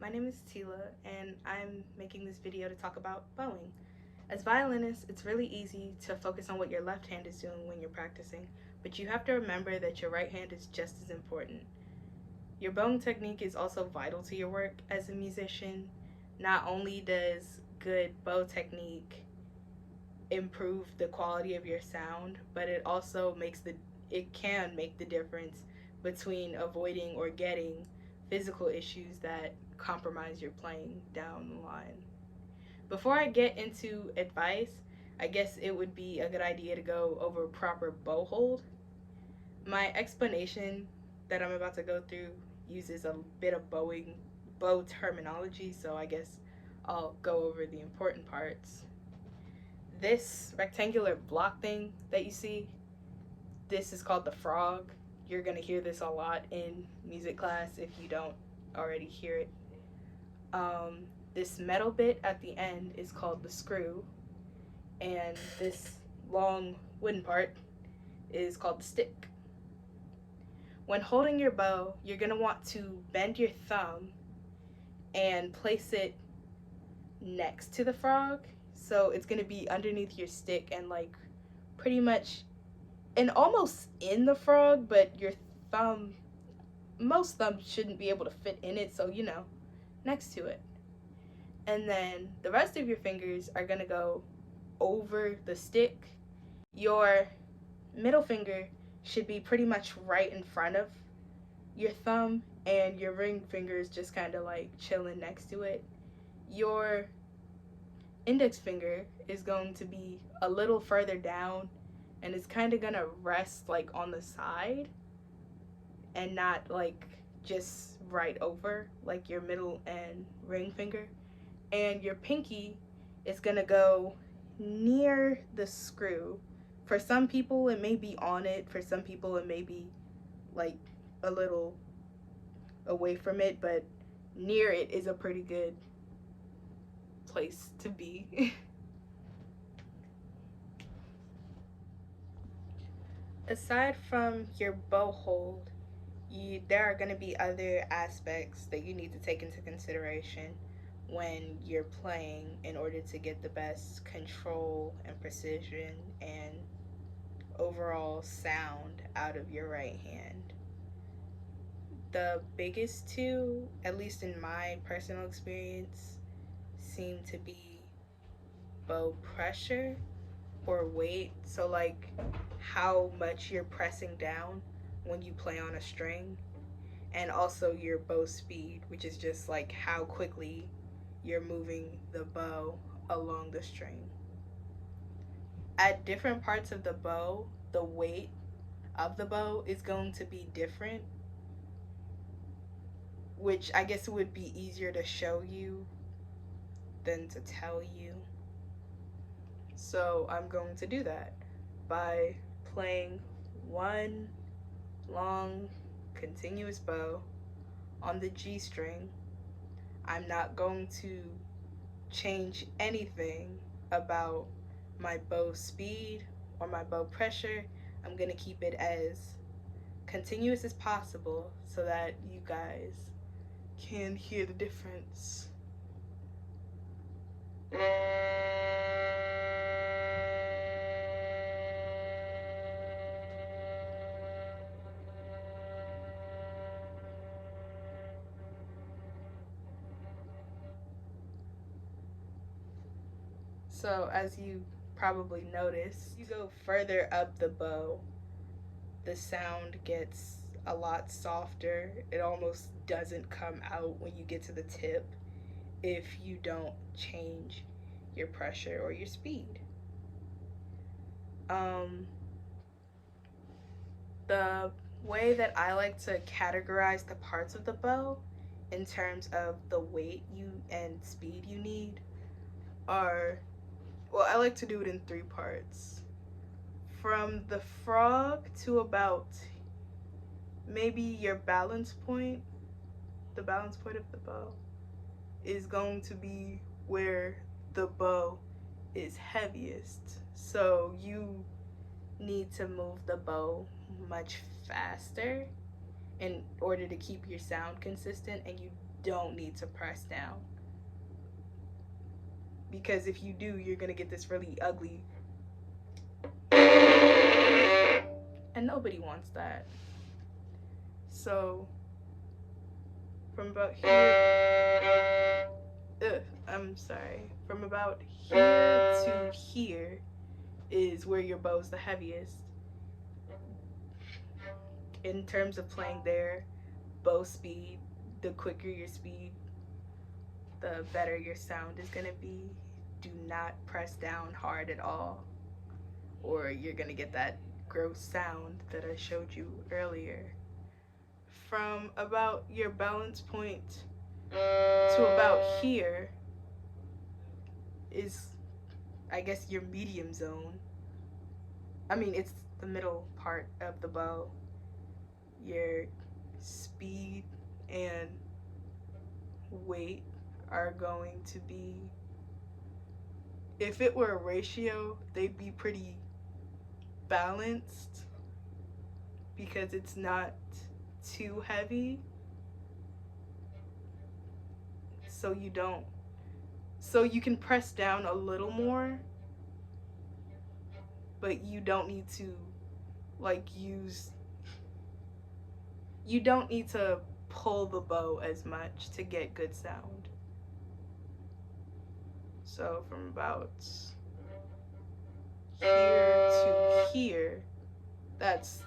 my name is Tila, and I'm making this video to talk about bowing. As violinists, it's really easy to focus on what your left hand is doing when you're practicing, but you have to remember that your right hand is just as important. Your bowing technique is also vital to your work as a musician. Not only does good bow technique improve the quality of your sound, but it can make the difference between avoiding or getting physical issues that compromise your playing down the line. Before I get into advice, I guess it would be a good idea to go over proper bow hold. My explanation that I'm about to go through uses a bit of bow terminology, so I guess I'll go over the important parts. This rectangular block thing that you see, this is called the frog. You're going to hear this a lot in music class if you don't already hear it. This metal bit at the end is called the screw, and this long wooden part is called the stick. When holding your bow, you're going to want to bend your thumb and place it next to the frog. So it's going to be underneath your stick and like pretty much and almost in the frog, but your thumb, most thumbs shouldn't be able to fit in it, so next to it. And then the rest of your fingers are gonna go over the stick. Your middle finger should be pretty much right in front of your thumb, and your ring finger is just kind of like chilling next to it. Your index finger is going to be a little further down, and it's kind of gonna rest like on the side and not like just right over like your middle and ring finger. And your pinky is gonna go near the screw. For some people it may be on it, for some people it may be like a little away from it, but near it is a pretty good place to be. Aside from your bow hold, there are going to be other aspects that you need to take into consideration when you're playing in order to get the best control and precision and overall sound out of your right hand. The biggest two, at least in my personal experience, seem to be bow pressure or weight. So, like how much you're pressing down when you play on a string, and also your bow speed, which is just like how quickly you're moving the bow along the string. At different parts of the bow, the weight of the bow is going to be different, which I guess would be easier to show you than to tell you. So I'm going to do that by playing one long continuous bow on the G string. I'm not going to change anything about my bow speed or my bow pressure. I'm going to keep it as continuous as possible so that you guys can hear the difference. So as you probably notice, you go further up the bow, the sound gets a lot softer. It almost doesn't come out when you get to the tip if you don't change your pressure or your speed. The way that I like to categorize the parts of the bow in terms of the weight you and speed you need are, well, I like to do it in three parts. From the frog to about maybe your balance point, the balance point of the bow is going to be where the bow is heaviest. So you need to move the bow much faster in order to keep your sound consistent, and you don't need to press down. Because if you do, you're gonna get this really ugly. And nobody wants that. So, from about here, from about here to here is where your bow's the heaviest. In terms of playing there, bow speed, the quicker your speed, the better your sound is gonna be. Do not press down hard at all, or you're gonna get that gross sound that I showed you earlier. From about your balance point to about here is, I guess, your medium zone. I mean, it's the middle part of the bow. Your speed and weight are going to be, if it were a ratio, they'd be pretty balanced because it's not too heavy, so you can press down a little more, but you don't need to you don't need to pull the bow as much to get good sound. So from about here to here, that's,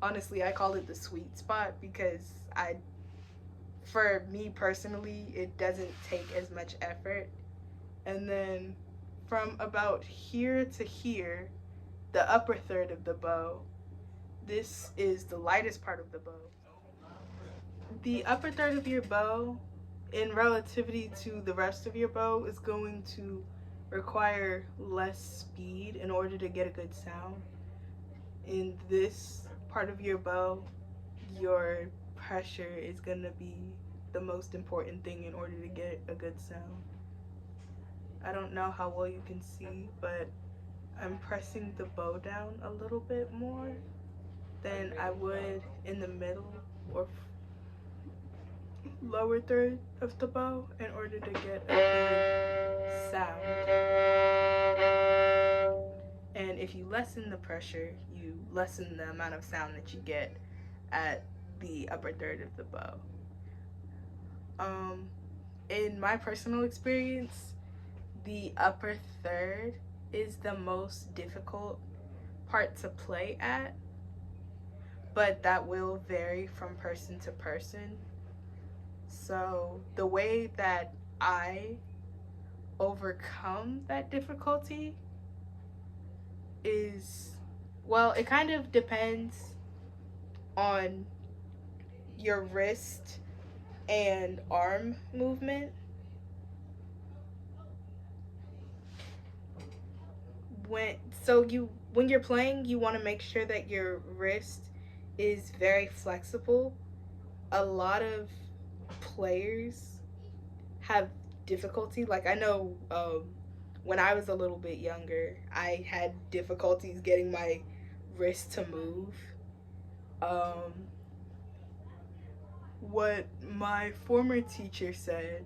honestly, I call it the sweet spot because for me personally, it doesn't take as much effort. And then from about here to here, the upper third of the bow, this is the lightest part of the bow. The upper third of your bow, in relativity to the rest of your bow, is going to require less speed in order to get a good sound. In this part of your bow, your pressure is going to be the most important thing in order to get a good sound. I don't know how well you can see, but I'm pressing the bow down a little bit more than I would in the middle or lower third of the bow in order to get a good sound. And if you lessen the pressure, you lessen the amount of sound that you get at the upper third of the bow. In my personal experience, the upper third is the most difficult part to play at, but that will vary from person to person. So the way that I overcome that difficulty is, well, it kind of depends on your wrist and arm movement. When you're playing, you want to make sure that your wrist is very flexible. A lot of players have difficulty. Like, I know when I was a little bit younger, I had difficulties getting my wrist to move. What my former teacher said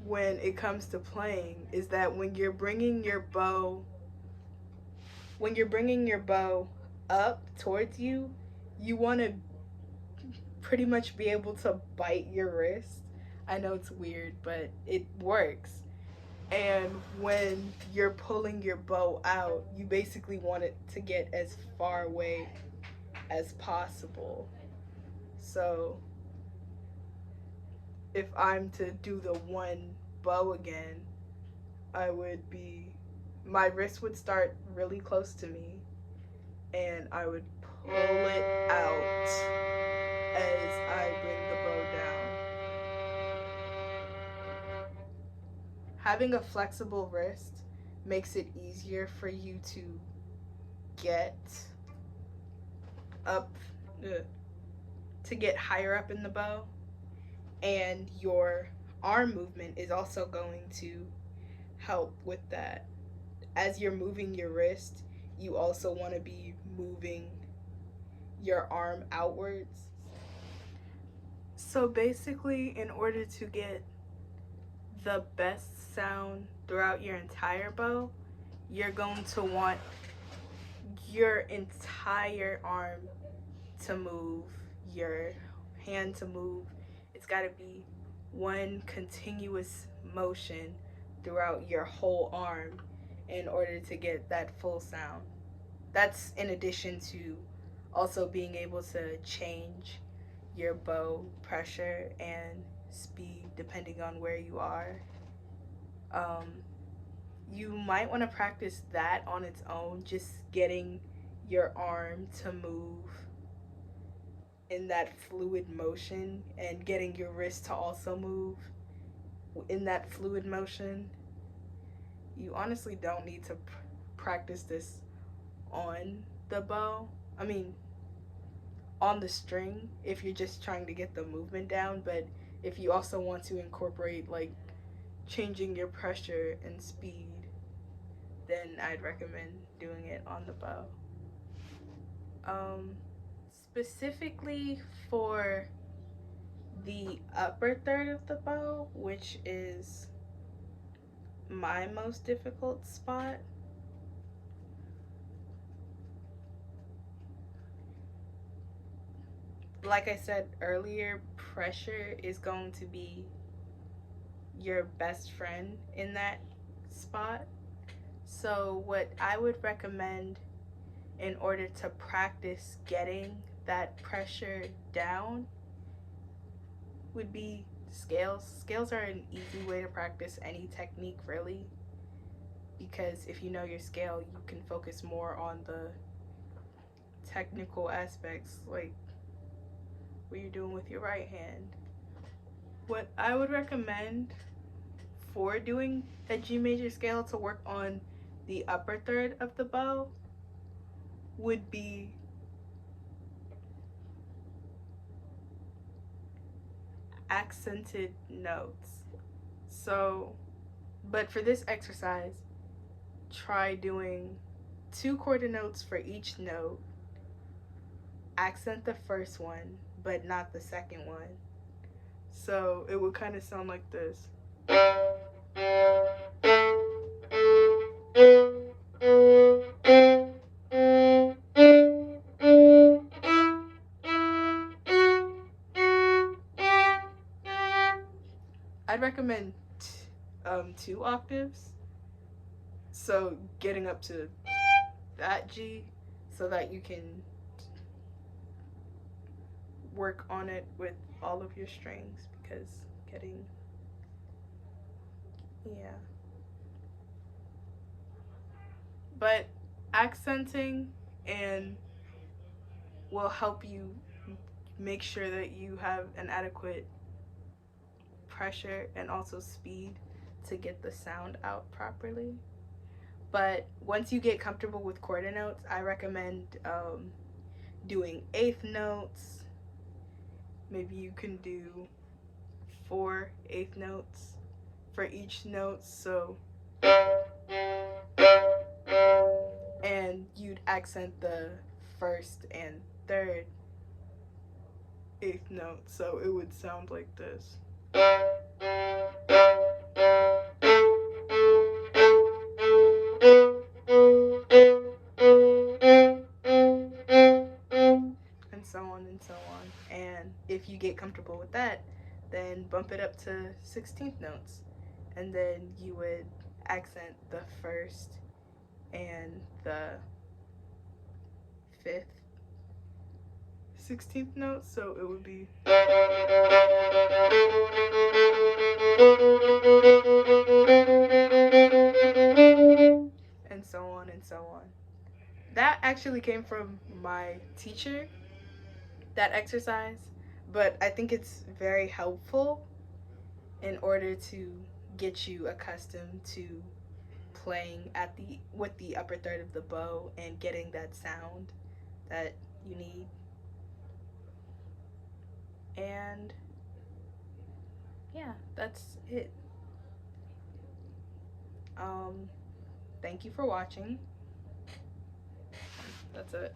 when it comes to playing is that when you're bringing your bow up towards you, you want to pretty much be able to bite your wrist. I know it's weird, but it works. And when you're pulling your bow out, you basically want it to get as far away as possible. So if I'm to do the one bow again, my wrist would start really close to me, and I would pull it out as I bring the bow down. Having a flexible wrist makes it easier for you to get higher up in the bow, and your arm movement is also going to help with that. As you're moving your wrist, you also want to be moving your arm outwards. So basically, in order to get the best sound throughout your entire bow, you're going to want your entire arm to move, your hand to move. It's got to be one continuous motion throughout your whole arm in order to get that full sound. That's in addition to also being able to change your bow pressure and speed depending on where you are. Um, you might want to practice that on its own, just getting your arm to move in that fluid motion and getting your wrist to also move in that fluid motion. You honestly don't need to practice this on the bow. I mean, on the string if you're just trying to get the movement down, but if you also want to incorporate like changing your pressure and speed, then I'd recommend doing it on the bow. Specifically for the upper third of the bow, which is my most difficult spot, like I said earlier, pressure is going to be your best friend in that spot. So what I would recommend in order to practice getting that pressure down would be scales. Scales are an easy way to practice any technique, really, because if you know your scale, you can focus more on the technical aspects, like what you're doing with your right hand. What I would recommend for doing a G major scale to work on the upper third of the bow would be accented notes. So, but for this exercise, try doing 2 quarter notes for each note. Accent the first one, but not the second one. So it would kind of sound like this. I'd recommend 2 octaves. So getting up to that G so that you can work on it with all of your strings, because getting, yeah. But accenting and will help you make sure that you have an adequate pressure and also speed to get the sound out properly. But once you get comfortable with quarter notes, I recommend doing eighth notes. Maybe you can do 4 eighth notes for each note. So, and you'd accent the first and third eighth note, so it would sound like this. And so on and so on. And if you get comfortable with that, then bump it up to 16th notes. And then you would accent the first and the 5th 16th note, so it would be, and so on and so on. That actually came from my teacher, that exercise, but I think it's very helpful in order to get you accustomed to playing at the with the upper third of the bow and getting that sound that you need. And yeah, that's it. Thank you for watching. That's it.